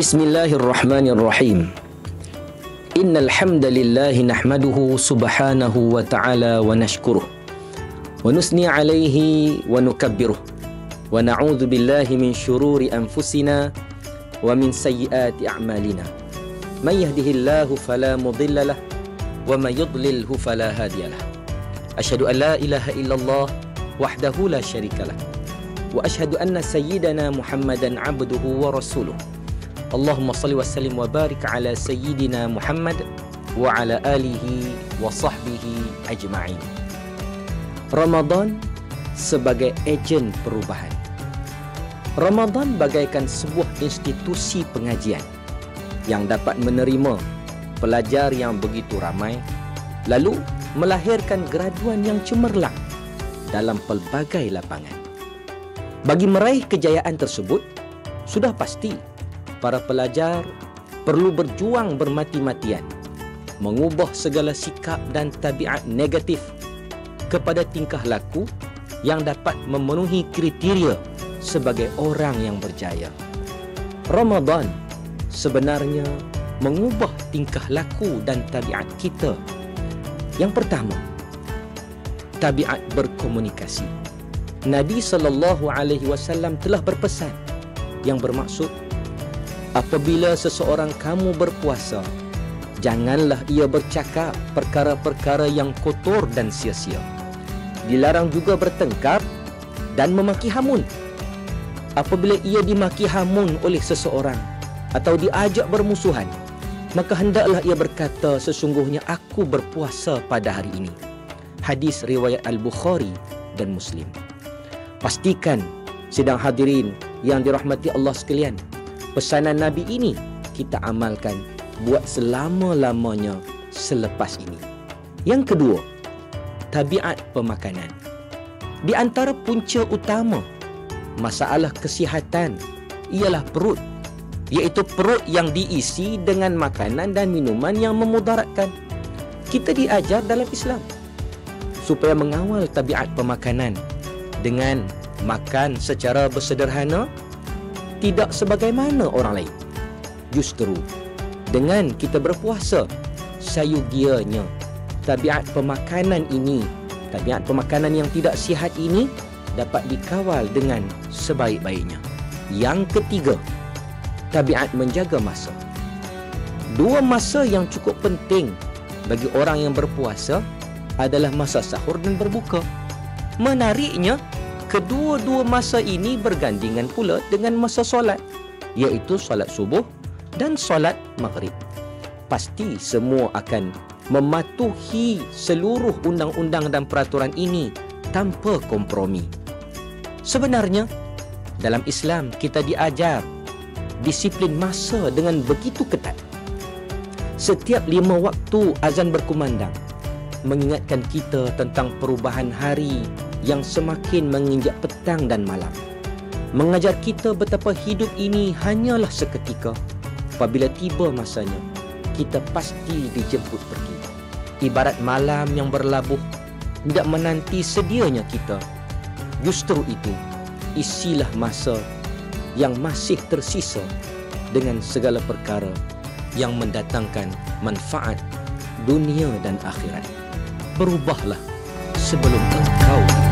Bismillahirrahmanirrahim. Innal hamdalillah nahmaduhu subhanahu wa ta'ala wa nashkuruh wa nusni alaihi wa nukabbiruh wa na'udzu billahi min syururi anfusina wa min sayyiati a'malina. May yahdihillahu fala mudilla lah wa may yudlilhu fala hadiyalah. Asyhadu an la ilaha illallah wahdahu la syarikalah wa asyhadu anna sayyidana Muhammadan abduhu wa rasuluh. Allahumma salli wa sallim wa barik ala sayyidina Muhammad wa ala alihi wa sahbihi ajma'in. Ramadan sebagai ejen perubahan. Ramadan bagaikan sebuah institusi pengajian yang dapat menerima pelajar yang begitu ramai, lalu melahirkan graduan yang cemerlang dalam pelbagai lapangan. Bagi meraih kejayaan tersebut, sudah pasti para pelajar perlu berjuang bermati-matian, mengubah segala sikap dan tabiat negatif kepada tingkah laku yang dapat memenuhi kriteria sebagai orang yang berjaya. Ramadan sebenarnya mengubah tingkah laku dan tabiat kita. Yang pertama, tabiat berkomunikasi. Nabi SAW telah berpesan yang bermaksud, apabila seseorang kamu berpuasa, janganlah ia bercakap perkara-perkara yang kotor dan sia-sia. Dilarang juga bertengkar dan memaki hamun. Apabila ia dimaki hamun oleh seseorang atau diajak bermusuhan, maka hendaklah ia berkata, sesungguhnya aku berpuasa pada hari ini. Hadis riwayat Al-Bukhari dan Muslim. Pastikan, sidang hadirin yang dirahmati Allah sekalian, pesanan Nabi ini kita amalkan buat selama-lamanya selepas ini. Yang kedua, tabiat pemakanan. Di antara punca utama masalah kesihatan ialah perut, iaitu perut yang diisi dengan makanan dan minuman yang memudaratkan. Kita diajar dalam Islam supaya mengawal tabiat pemakanan dengan makan secara bersederhana, tidak sebagaimana orang lain. Justru dengan kita berpuasa, sayugianya tabiat pemakanan ini, tabiat pemakanan yang tidak sihat ini dapat dikawal dengan sebaik-baiknya. Yang ketiga, tabiat menjaga masa. Dua masa yang cukup penting bagi orang yang berpuasa adalah masa sahur dan berbuka. Menariknya, kedua-dua masa ini bergandingan pula dengan masa solat, iaitu solat subuh dan solat maghrib. Pasti semua akan mematuhi seluruh undang-undang dan peraturan ini tanpa kompromi. Sebenarnya, dalam Islam kita diajar disiplin masa dengan begitu ketat. Setiap 5 waktu azan berkumandang mengingatkan kita tentang perubahan hari yang semakin menginjak petang dan malam. Mengajar kita betapa hidup ini hanyalah seketika. Apabila tiba masanya, kita pasti dijemput pergi. Ibarat malam yang berlabuh, tidak menanti sedianya kita. Justru itu, isilah masa yang masih tersisa dengan segala perkara yang mendatangkan manfaat dunia dan akhirat. Berubahlah sebelum engkau